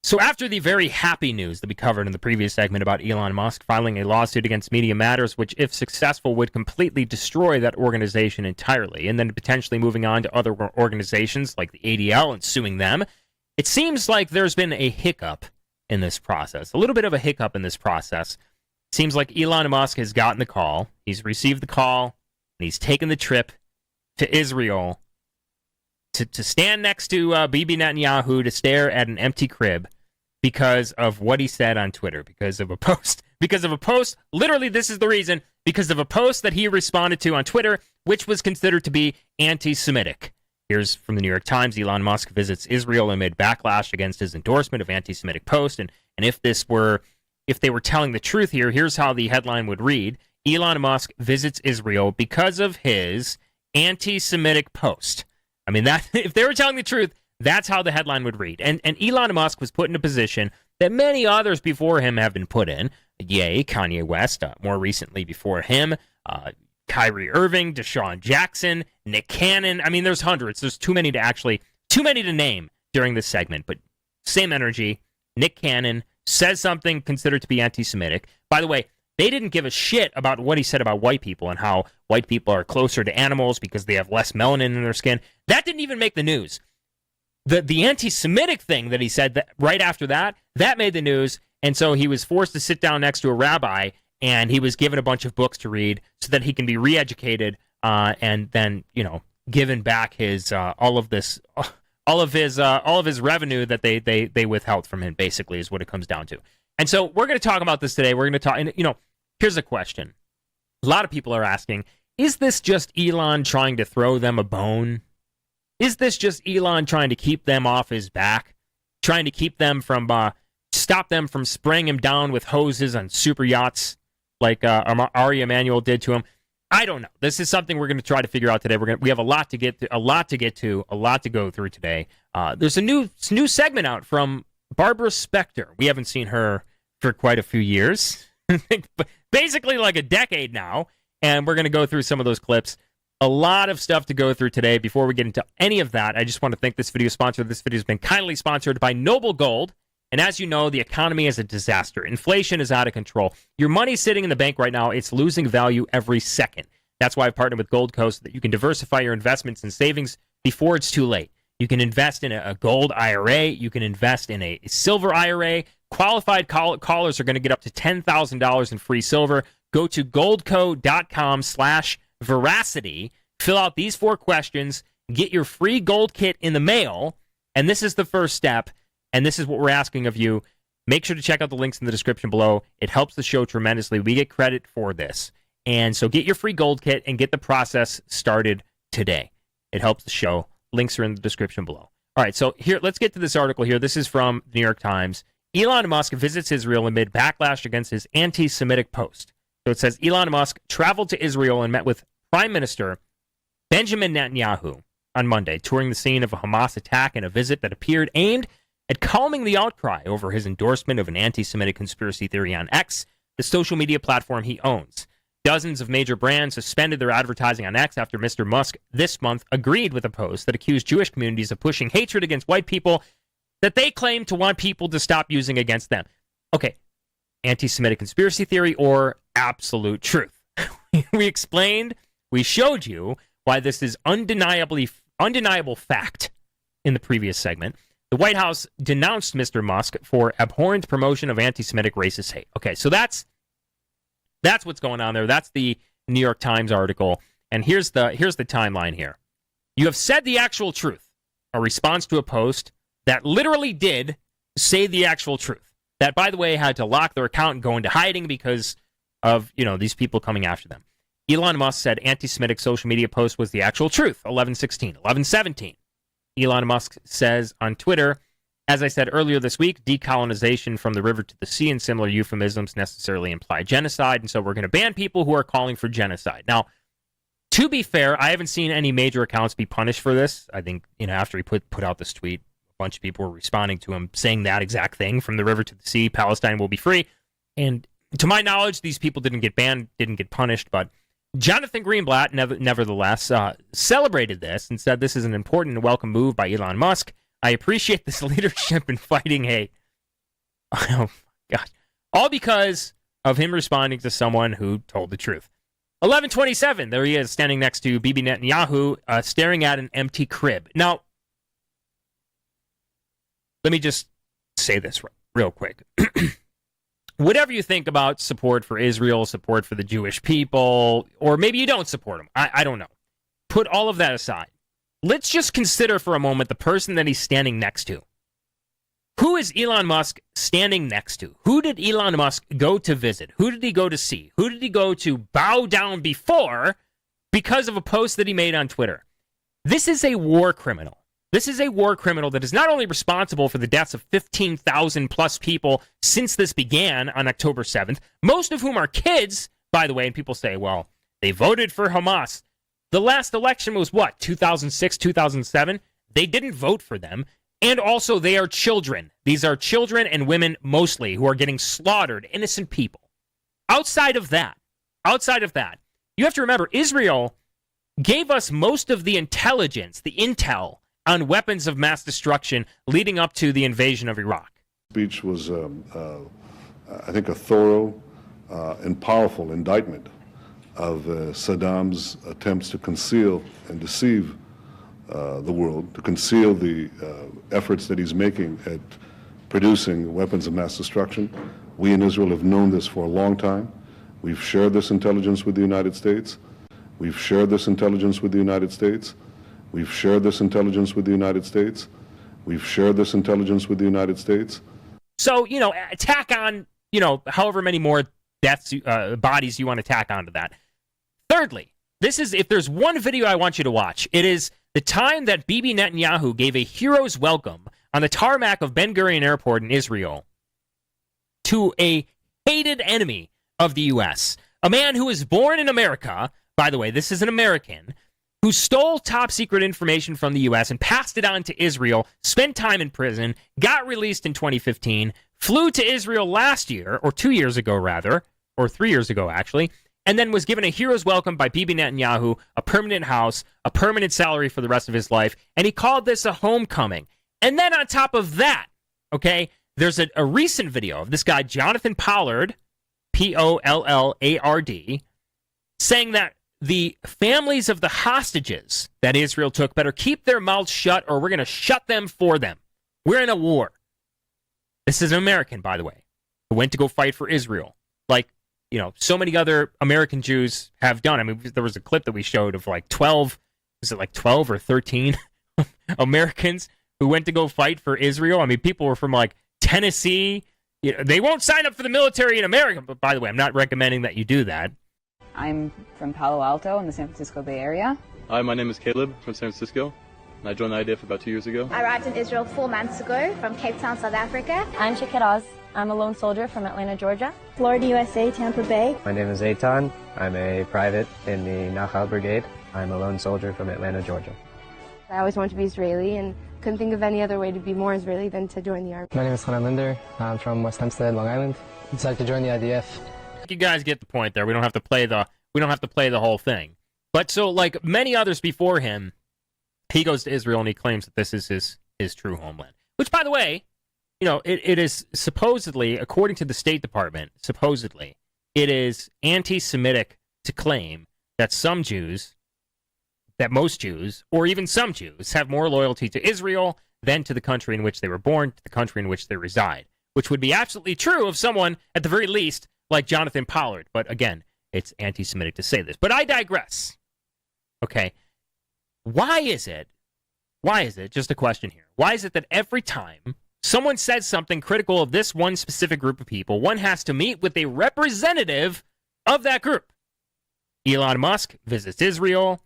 So after the very happy news that we covered in the previous segment about Elon Musk filing a lawsuit against Media Matters, which, if successful, would completely destroy that organization entirely, and then potentially moving on to other organizations like the ADL and suing them, it seems like there's been a hiccup in this process, a little bit of a hiccup in this process. It seems like Elon Musk has gotten the call, he's received the call, and he's taken the trip to Israel to stand next to Bibi Netanyahu to stare at an empty crib because of what he said on Twitter, because of a post, literally this is the reason, because of a post that he responded to on Twitter, which was considered to be anti-Semitic. Here's from the New York Times: Elon Musk visits Israel amid backlash against his endorsement of anti-Semitic post. And if they were telling the truth here, here's how the headline would read: Elon Musk visits Israel because of his anti-Semitic post. I mean, that if they were telling the truth, that's how the headline would read. And Elon Musk was put in a position that many others before him have been put in. Yay, Kanye West, more recently before him, Kyrie Irving, Deshaun Jackson, Nick Cannon. I mean, there's hundreds. There's too many to name during this segment. But same energy. Nick Cannon says something considered to be anti-Semitic. By the way, they didn't give a shit about what he said about white people and how white people are closer to animals because they have less melanin in their skin. That didn't even make the news. The anti-Semitic thing that he said that right after that made the news, and so he was forced to sit down next to a rabbi, and he was given a bunch of books to read so that he can be re-educated, and then given back his all of his revenue that they withheld from him. Basically, is what it comes down to. And so we're going to talk about this today. We're going to talk, and here's a question: a lot of people are asking, is this just Elon trying to throw them a bone? Is this just Elon trying to keep them off his back? Trying to keep them from, stop them from spraying him down with hoses on super yachts like Ari Emanuel did to him? I don't know. This is something we're going to try to figure out today. We have a lot to get to, a lot to go through today. There's a new segment out from Barbara Spector. We haven't seen her for quite a few years, basically like a decade now, and we're going to go through some of those clips. A lot of stuff to go through today. Before we get into any of that, I just want to thank this video sponsor. This video has been kindly sponsored by Noble Gold. And as you know, the economy is a disaster. Inflation is out of control. Your money's sitting in the bank right now. It's losing value every second. That's why I've partnered with Gold Coast, so that you can diversify your investments and savings before it's too late. You can invest in a gold IRA. You can invest in a silver IRA. Qualified callers are going to get up to $10,000 in free silver. Go to goldco.com/veracity. Fill out these 4 questions. Get your free gold kit in the mail. And this is the first step. And this is what we're asking of you. Make sure to check out the links in the description below. It helps the show tremendously. We get credit for this. And so get your free gold kit and get the process started today. It helps the show. Links are in the description below. All right, so here, let's get to this article here. This is from the New York Times. Elon Musk visits Israel amid backlash against his anti-Semitic post. So it says Elon Musk traveled to Israel and met with Prime Minister Benjamin Netanyahu on Monday, touring the scene of a Hamas attack in a visit that appeared aimed at calming the outcry over his endorsement of an anti-Semitic conspiracy theory on X, the social media platform he owns. Dozens of major brands suspended their advertising on X after Mr. Musk this month agreed with a post that accused Jewish communities of pushing hatred against white people that they claim to want people to stop using against them. Okay, anti-Semitic conspiracy theory or absolute truth? We explained, we showed you why this is undeniable fact in the previous segment. The White House denounced Mr. Musk for abhorrent promotion of anti-Semitic racist hate. Okay, so that's what's going on there. That's the New York Times article. And here's the timeline here. You have said the actual truth, a response to a post that literally did say the actual truth. That, by the way, had to lock their account and go into hiding because of, these people coming after them. Elon Musk said anti-Semitic social media post was the actual truth, 11/16, 11/17. Elon Musk says on Twitter, as I said earlier this week, decolonization from the river to the sea and similar euphemisms necessarily imply genocide, and so we're going to ban people who are calling for genocide. Now, to be fair, I haven't seen any major accounts be punished for this. I think, after he put out this tweet, a bunch of people were responding to him saying that exact thing, from the river to the sea, Palestine will be free. And to my knowledge, these people didn't get banned, didn't get punished, but Jonathan Greenblatt, nevertheless, celebrated this and said this is an important and welcome move by Elon Musk. I appreciate this leadership in fighting hate. Oh, gosh. All because of him responding to someone who told the truth. 11:27, there he is standing next to Bibi Netanyahu, staring at an empty crib. Now, let me just say this real quick. Whatever you think about support for Israel, support for the Jewish people, or maybe you don't support them, I don't know. Put all of that aside. Let's just consider for a moment the person that he's standing next to. Who is Elon Musk standing next to? Who did Elon Musk go to visit? Who did he go to see? Who did he go to bow down before because of a post that he made on Twitter? This is a war criminal. This is a war criminal that is not only responsible for the deaths of 15,000 plus people since this began on October 7th, most of whom are kids, by the way, and people say, well, they voted for Hamas. The last election was what, 2006, 2007? They didn't vote for them. And also, they are children. These are children and women mostly who are getting slaughtered, innocent people. Outside of that, you have to remember, Israel gave us most of the intelligence, the intel, on weapons of mass destruction leading up to the invasion of Iraq. Speech was, I think, a thorough and powerful indictment of Saddam's attempts to conceal and deceive the world, to conceal the efforts that he's making at producing weapons of mass destruction. We in Israel have known this for a long time. We've shared this intelligence with the United States. We've shared this intelligence with the United States. We've shared this intelligence with the United States. We've shared this intelligence with the United States. So, tack on, however many more deaths, bodies you want to tack onto that. Thirdly, if there's one video I want you to watch, it is the time that Bibi Netanyahu gave a hero's welcome on the tarmac of Ben Gurion Airport in Israel to a hated enemy of the U.S., a man who was born in America. By the way, this is an American who stole top secret information from the U.S. and passed it on to Israel, spent time in prison, got released in 2015, flew to Israel last year, or 2 years ago rather, or 3 years ago actually, and then was given a hero's welcome by Bibi Netanyahu, a permanent house, a permanent salary for the rest of his life, and he called this a homecoming. And then on top of that, okay, there's a recent video of this guy, Jonathan Pollard, Pollard, saying that the families of the hostages that Israel took better keep their mouths shut or we're going to shut them for them. We're in a war. This is an American, by the way, who went to go fight for Israel. Like, so many other American Jews have done. I mean, there was a clip that we showed of like 12 or 13 Americans who went to go fight for Israel. I mean, people were from like Tennessee. They won't sign up for the military in America. But by the way, I'm not recommending that you do that. I'm from Palo Alto in the San Francisco Bay Area. Hi, my name is Caleb from San Francisco, and I joined the IDF about 2 years ago. I arrived in Israel 4 months ago from Cape Town, South Africa. I'm Shakiraz. I'm a lone soldier from Atlanta, Georgia. Florida, USA, Tampa Bay. My name is Eitan. I'm a private in the Nachal Brigade. I'm a lone soldier from Atlanta, Georgia. I always wanted to be Israeli and couldn't think of any other way to be more Israeli than to join the army. My name is Hanan Linder. I'm from West Hempstead, Long Island. I'd like to join the IDF. You guys get the point there. We don't have to play the whole thing. But so, like many others before him, he goes to Israel and he claims that this is his true homeland. Which, by the way, it is supposedly, according to the State Department, it is anti-Semitic to claim that most Jews, or even some Jews, have more loyalty to Israel than to the country in which they were born, to the country in which they reside. Which would be absolutely true of someone, at the very least, like Jonathan Pollard. But again, it's anti-Semitic to say this. But I digress. Okay. Why is it, just a question here, why is it that every time someone says something critical of this one specific group of people, one has to meet with a representative of that group? Elon Musk visits Israel,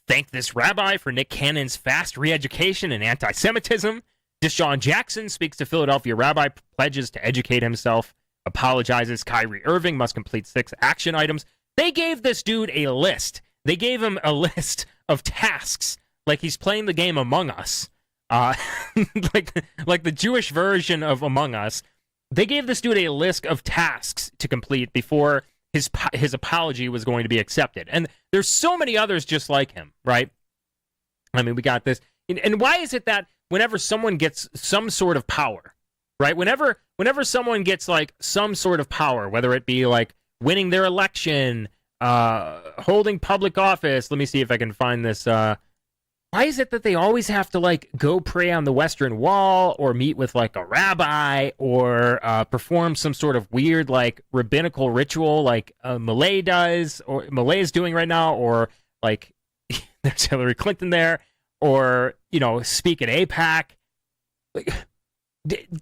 thanked this rabbi for Nick Cannon's fast re-education and anti-Semitism. Deshaun Jackson speaks to Philadelphia rabbi, pledges to educate himself, apologizes. Kyrie Irving must complete 6 action items. They gave this dude a list. They gave him a list of tasks, like he's playing the game Among Us, like the Jewish version of Among Us. They gave this dude a list of tasks to complete before his apology was going to be accepted. And there's so many others just like him, right? I mean, we got this. And why is it that whenever someone gets some sort of power, right? Whenever someone gets like some sort of power, whether it be like winning their election, holding public office. Let me see if I can find this. Why is it that they always have to like go pray on the Western Wall or meet with like a rabbi or perform some sort of weird like rabbinical ritual like Malay does or Malay is doing right now, or like there's Hillary Clinton there, or speak at APAC? Like,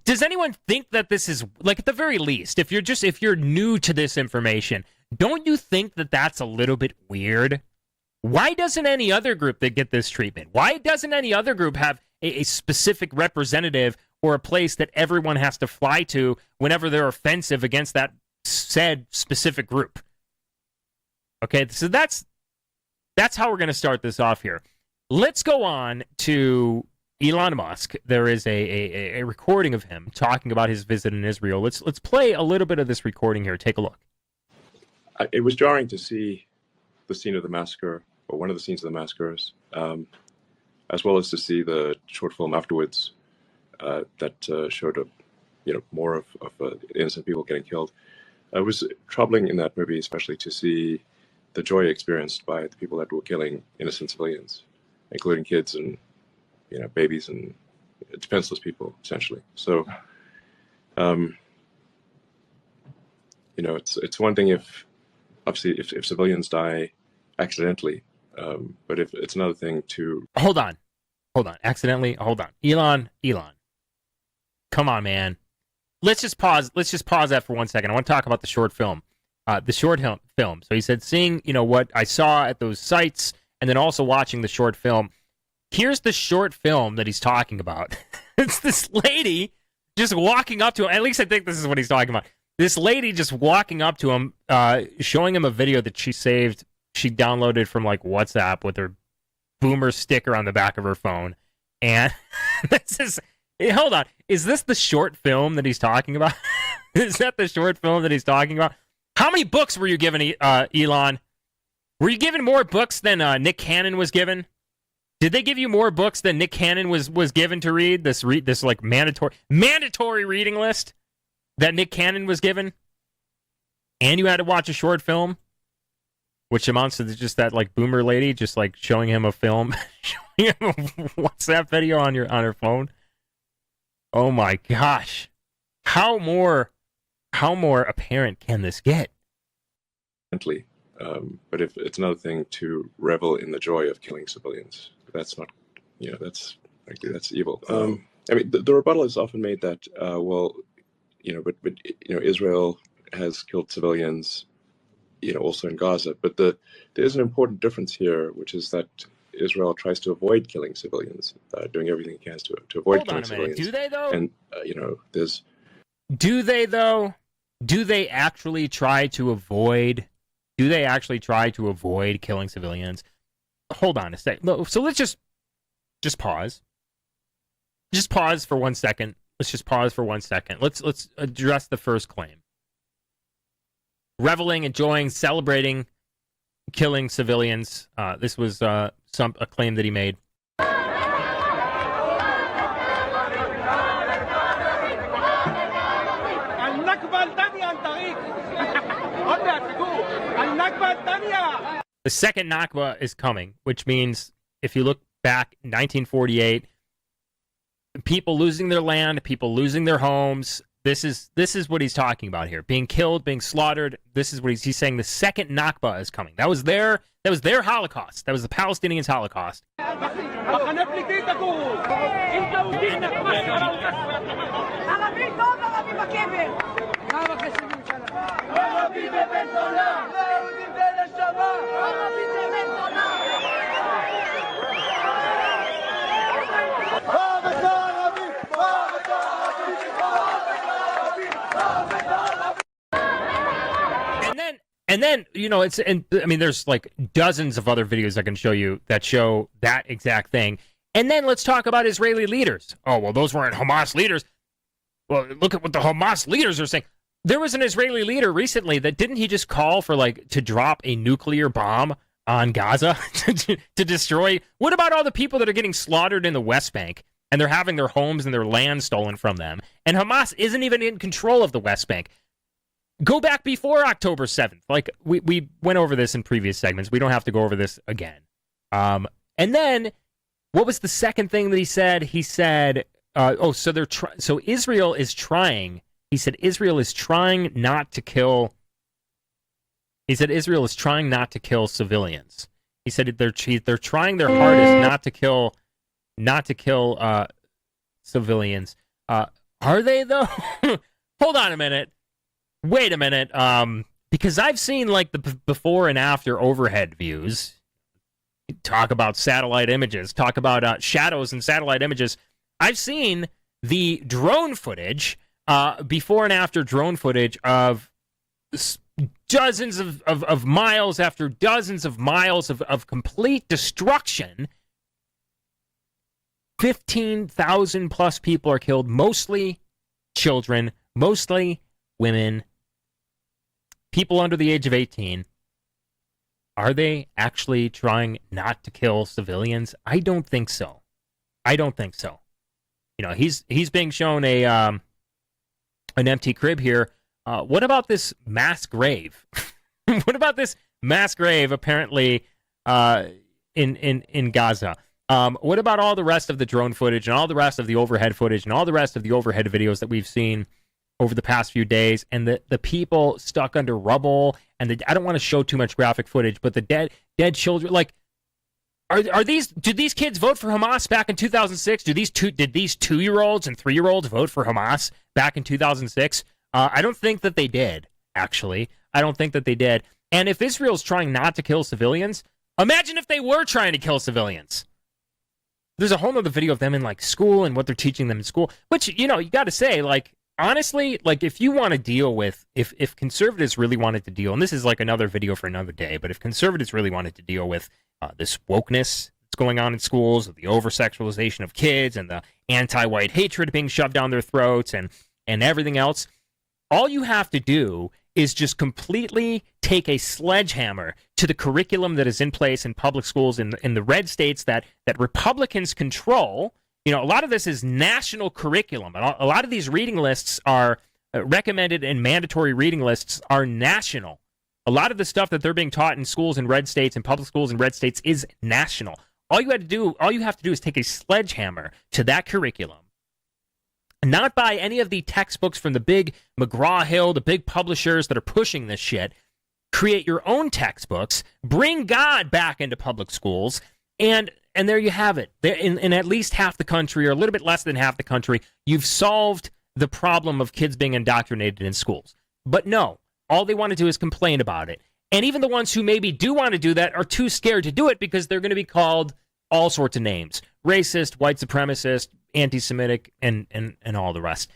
does anyone think that this is like, at the very least, if you're new to this information, don't you think that that's a little bit weird? Why doesn't any other group that get this treatment? Why doesn't any other group have a specific representative or a place that everyone has to fly to whenever they're offensive against that said specific group? Okay, so that's how we're going to start this off here. Let's go on to Elon Musk. There is a recording of him talking about his visit in Israel. Let's play a little bit of this recording here. Take a look. It was jarring to see the scene of the massacre, or one of the scenes of the massacres, as well as to see the short film afterwards that showed more of innocent people getting killed. It was troubling in that movie, especially to see the joy experienced by the people that were killing innocent civilians, including kids and babies and defenseless people, essentially. So, it's one thing if civilians die accidentally, but if it's another thing to hold on, accidentally, hold on, Elon, come on, man. Let's just pause that for 1 second. I want to talk about the short film. So he said, seeing what I saw at those sites, and then also watching the short film. Here's the short film that he's talking about. It's this lady just walking up to him. At least I think this is what he's talking about. This lady just walking up to him, showing him a video that she downloaded from like WhatsApp with her boomer sticker on the back of her phone. And this is, hold on, is this the short film that he's talking about? Is that the short film that he's talking about? How many books were you given, Elon? Were you given more books than Nick Cannon was given? Did they give you more books than Nick Cannon was given to read? This like mandatory reading list that Nick Cannon was given? And you had to watch a short film, which amounts to just that like boomer lady just like showing him a film, showing him a WhatsApp video on her phone. Oh my gosh. How more apparent can this get? But if it's another thing to revel in the joy of killing civilians, that's not, that's evil. I mean, the rebuttal is often made that, but Israel has killed civilians, also in Gaza. But there is an important difference here, which is that Israel tries to avoid killing civilians, doing everything it can to avoid killing civilians. Do they though? And there's. Do they though? Do they actually try to avoid? Do they actually try to avoid killing civilians? Hold on a sec. So let's just pause. Just pause for 1 second. Let's just pause for 1 second. Let's address the first claim. Reveling, enjoying, celebrating killing civilians. This was a claim that he made. The second Nakba is coming, which means if you look back, 1948, people losing their land, people losing their homes. This is what he's talking about here: being killed, being slaughtered. This is what he's saying. The second Nakba is coming. That was their Holocaust. That was the Palestinians' Holocaust. And then, there's like dozens of other videos I can show you that show that exact thing. And then let's talk about Israeli leaders. Oh, well, those weren't Hamas leaders. Well, look at what the Hamas leaders are saying. There was an Israeli leader recently that didn't he just call for to drop a nuclear bomb on Gaza to destroy? What about all the people that are getting slaughtered in the West Bank? and they're having their homes and their land stolen from them. And Hamas isn't even in control of the West Bank. Go back before October 7th. Like, we went over this in previous segments. We don't have to go over this again. And then, what was the second thing that he said? He said, so Israel is trying. He said Israel is trying not to kill. He said Israel is trying not to kill civilians. He said they're trying their hardest not to kill civilians. Are they though? Hold on a minute. Wait a minute. Because I've seen like the before and after overhead views. Talk about satellite images. Talk about shadows and satellite images. I've seen the drone footage, before and after drone footage of dozens of miles after dozens of miles of complete destruction. 15,000 plus people are killed, mostly children, mostly women, people under the age of 18. Are they actually trying not to kill civilians? I don't think so. You know, he's being shown an empty crib here. What about this mass grave? What about this mass grave apparently in Gaza? What about all the rest of the drone footage and all the rest of the overhead footage and all the rest of the overhead videos that we've seen over the past few days, and the people stuck under rubble, and I don't want to show too much graphic footage, but the dead children, like, did these kids vote for Hamas back in 2006? Did these 2-year-olds and 3-year-olds vote for Hamas back in 2006? I don't think that they did, actually. I don't think that they did. And if Israel's trying not to kill civilians, imagine if they were trying to kill civilians. There's a whole other video of them in, like, school and what they're teaching them in school, which, you know, you got to say, like, honestly, like, if you want to deal with, if conservatives really wanted to deal, and this is like another video for another day, but if conservatives really wanted to deal with this wokeness that's going on in schools, the over-sexualization of kids, and the anti-white hatred being shoved down their throats, and everything else, all you have to do is just completely take a sledgehammer to the curriculum that is in place in public schools in the red states that Republicans control. You know, a lot of this is national curriculum. A lot of these reading lists are recommended, and mandatory reading lists are national. A lot of the stuff that they're being taught in schools in red states and public schools in red states is national. All you have to do is take a sledgehammer to that curriculum. Not buy any of the textbooks from the big McGraw-Hill, the big publishers that are pushing this shit. Create your own textbooks. Bring God back into public schools, and there you have it. In at least half the country, or a little bit less than half the country, you've solved the problem of kids being indoctrinated in schools. But no, all they want to do is complain about it. And even the ones who maybe do want to do that are too scared to do it because they're going to be called all sorts of names. Racist, white supremacist, anti-Semitic, and all the rest.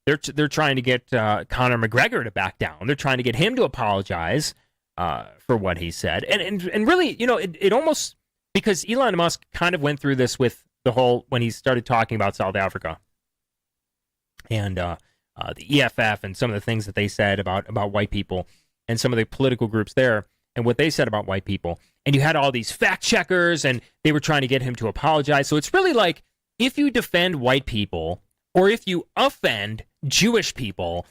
They're trying to get Conor McGregor to back down. They're trying to get him to apologize for what he said. And really, you know, it almost... Because Elon Musk kind of went through this with the whole, when he started talking about South Africa and the EFF and some of the things that they said about white people and some of the political groups there and what they said about white people. And you had all these fact checkers and they were trying to get him to apologize. So it's really like, if you defend white people or if you offend Jewish people,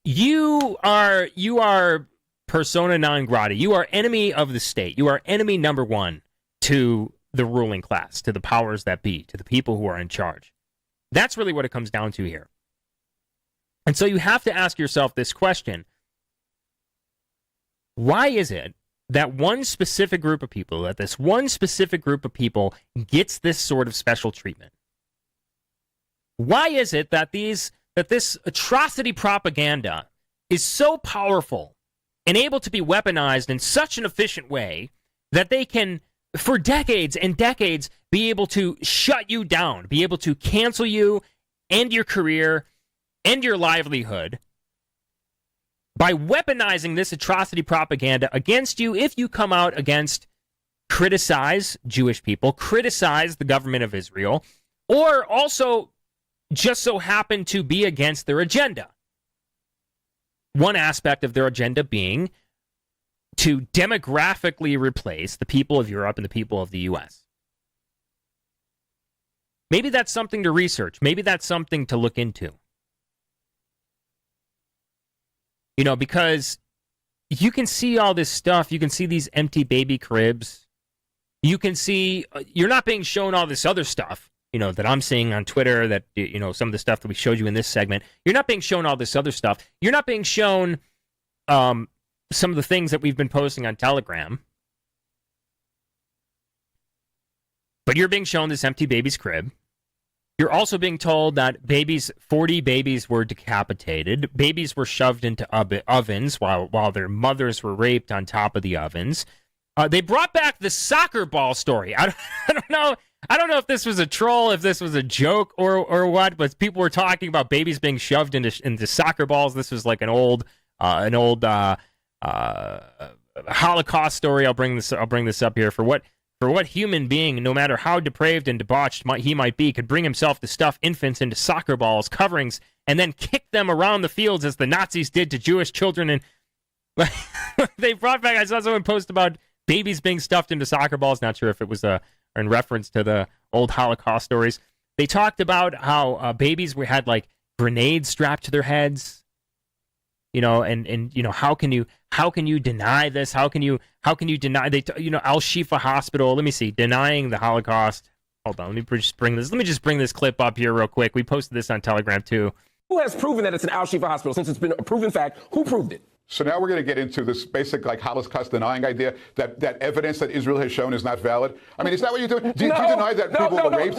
you are persona non grata. You are enemy of the state. You are enemy number one to the ruling class, to the powers that be, to the people who are in charge. That's really what it comes down to here. And so you have to ask yourself this question. Why is it that one specific group of people, that this one specific group of people gets this sort of special treatment? Why is it that this atrocity propaganda is so powerful and able to be weaponized in such an efficient way that they can, for decades and decades, be able to shut you down, be able to cancel you, end your career, end your livelihood by weaponizing this atrocity propaganda against you if you come out against, criticize Jewish people, criticize the government of Israel, or also just so happen to be against their agenda. One aspect of their agenda being to demographically replace the people of Europe and the people of the U.S. Maybe that's something to research. Maybe that's something to look into. You know, because you can see all this stuff. You can see these empty baby cribs. You can see, you're not being shown all this other stuff, you know, that I'm seeing on Twitter, that, you know, some of the stuff that we showed you in this segment. You're not being shown all this other stuff. You're not being shown some of the things that we've been posting on Telegram. But you're being shown this empty baby's crib. You're also being told that 40 babies were decapitated. Babies were shoved into ovens while their mothers were raped on top of the ovens. They brought back the soccer ball story. I don't know. I don't know if this was a troll, if this was a joke or what, but people were talking about babies being shoved into soccer balls. This was like an old Holocaust story. I'll bring this up here for what human being, no matter how depraved and debauched he might be, could bring himself to stuff infants into soccer balls, coverings, and then kick them around the fields as the Nazis did to Jewish children. And they brought back, I saw someone post about babies being stuffed into soccer balls. Not sure if it was in reference to the old Holocaust stories. They talked about how babies had like grenades strapped to their heads. You know, and you know, how can you deny this? How can you deny Al Shifa Hospital? Let me see, denying the Holocaust. Hold on, let me just bring this clip up here real quick. We posted this on Telegram too. Who has proven that it's an Al Shifa Hospital? Since it's been a proven fact, who proved it? So now we're going to get into this basic like Holocaust denying idea that evidence that Israel has shown is not valid. I mean, is that what you're doing? Do you deny that people were raped?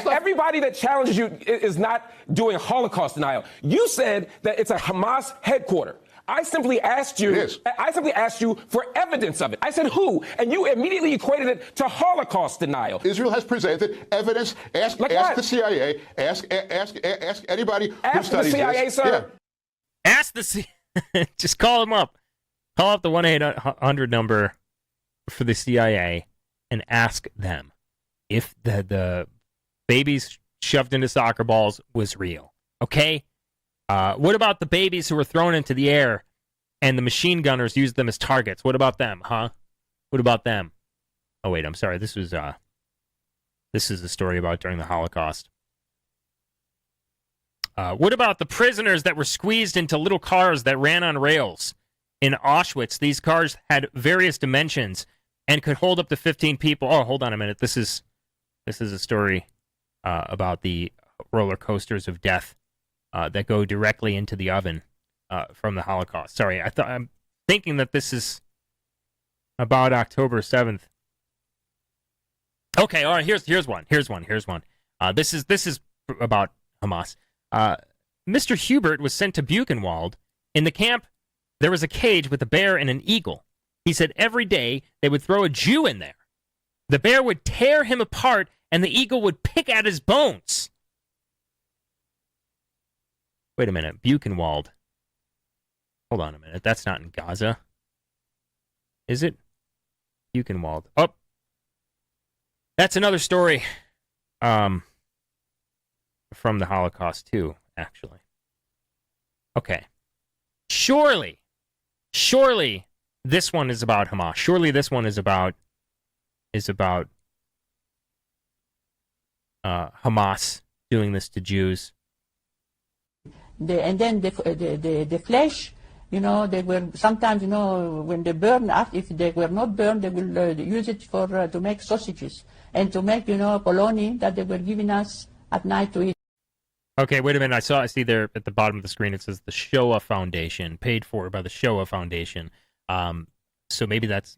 Everybody that challenges you is not doing Holocaust denial. You said that it's a Hamas headquarters. I simply asked you. I simply asked you for evidence of it. I said who, and you immediately equated it to Holocaust denial. Israel has presented evidence. Ask the CIA. Ask anybody who studies this. Ask the CIA, sir. Yeah. Ask the CIA. Just call them up. Call up the 1-800 number for the CIA and ask them if the babies shoved into soccer balls was real. Okay? What about the babies who were thrown into the air and the machine gunners used them as targets? What about them, huh? What about them? Oh, wait, I'm sorry. This is a story about during the Holocaust. What about the prisoners that were squeezed into little cars that ran on rails in Auschwitz? These cars had various dimensions and could hold up to 15 people. Oh, hold on a minute. This is a story about the roller coasters of death that go directly into the oven from the Holocaust. Sorry, I'm thinking that this is about October 7th. Okay, all right. Here's one. This is about Hamas. Mr. Hubert was sent to Buchenwald. In the camp, there was a cage with a bear and an eagle. He said every day they would throw a Jew in there. The bear would tear him apart, and the eagle would pick at his bones. Wait a minute, Buchenwald. Hold on a minute, that's not in Gaza. Is it? Buchenwald. Oh, that's another story. From the Holocaust too, actually. Okay. Surely this one is about Hamas. Surely this one is about Hamas doing this to Jews. And then the flesh, you know, they were sometimes, you know, when they burn, if they were not burned, they will use it for to make sausages and to make, you know, polony that they were giving us at night to eat. Okay, wait a minute. I see there at the bottom of the screen it says the Shoah Foundation, paid for by the Shoah Foundation. So maybe that's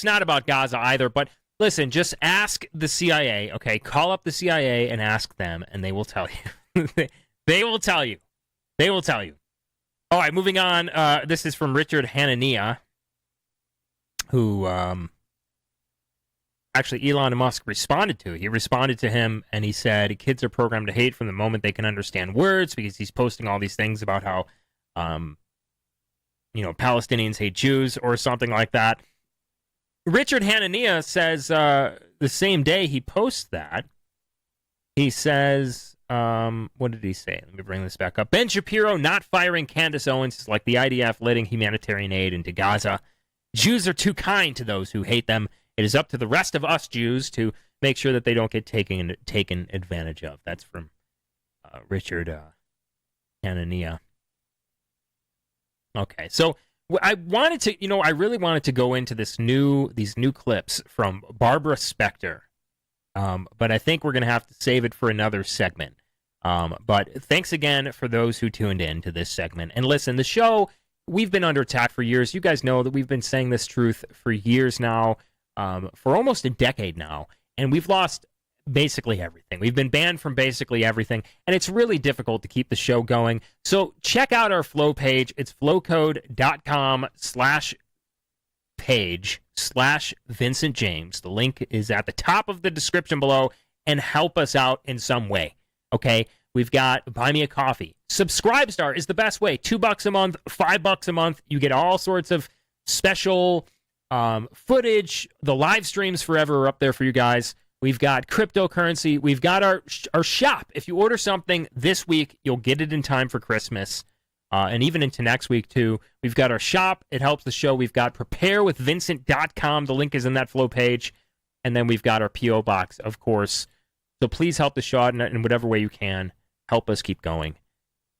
not about Gaza either. But listen, just ask the CIA. Okay, call up the CIA and ask them, and they will tell you. They will tell you. They will tell you. All right, moving on. This is from Richard Hanania, who actually Elon Musk responded to. He responded to him, and he said, kids are programmed to hate from the moment they can understand words, because he's posting all these things about how, Palestinians hate Jews or something like that. Richard Hanania says the same day he posts that, he says, what did he say? Let me bring this back up. Ben Shapiro not firing Candace Owens is like the IDF letting humanitarian aid into Gaza. Jews are too kind to those who hate them. It is up to the rest of us Jews to make sure that they don't get taken advantage of. That's from Richard Canania. Okay, so I wanted to, I really wanted to go into these new clips from Barbara Specter, but I think we're going to have to save it for another segment. But thanks again for those who tuned in to this segment. And listen, the show, we've been under attack for years. You guys know that we've been saying this truth for years now, for almost a decade now, and we've lost basically everything. We've been banned from basically everything, and it's really difficult to keep the show going. So check out our Flow page. It's flowcode.com/page/Vincent James. The link is at the top of the description below, and help us out in some way. Okay? We've got Buy Me a Coffee. Subscribestar is the best way. $2 a month, $5 a month. You get all sorts of special footage. The live streams forever are up there for you guys. We've got cryptocurrency. We've got our shop. If you order something this week, you'll get it in time for Christmas, and even into next week, too. We've got our shop. It helps the show. We've got preparewithvincent.com. The link is in that Flow page. And then we've got our P.O. box, of course. So please help the show out in whatever way you can. Help us keep going.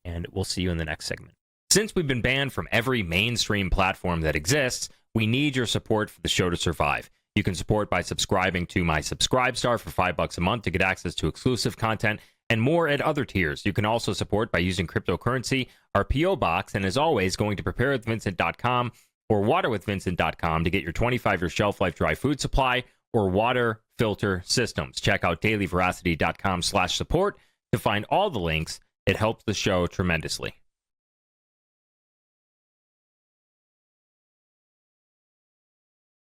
And we'll see you in the next segment. Since we've been banned from every mainstream platform that exists, we need your support for the show to survive. You can support by subscribing to my Subscribestar for $5 a month to get access to exclusive content and more at other tiers. You can also support by using cryptocurrency, our P.O. box, and as always, going to preparewithvincent.com or waterwithvincent.com to get your 25-year shelf life dry food supply or water filter systems. Check out dailyveracity.com/support to find all the links. It helps the show tremendously.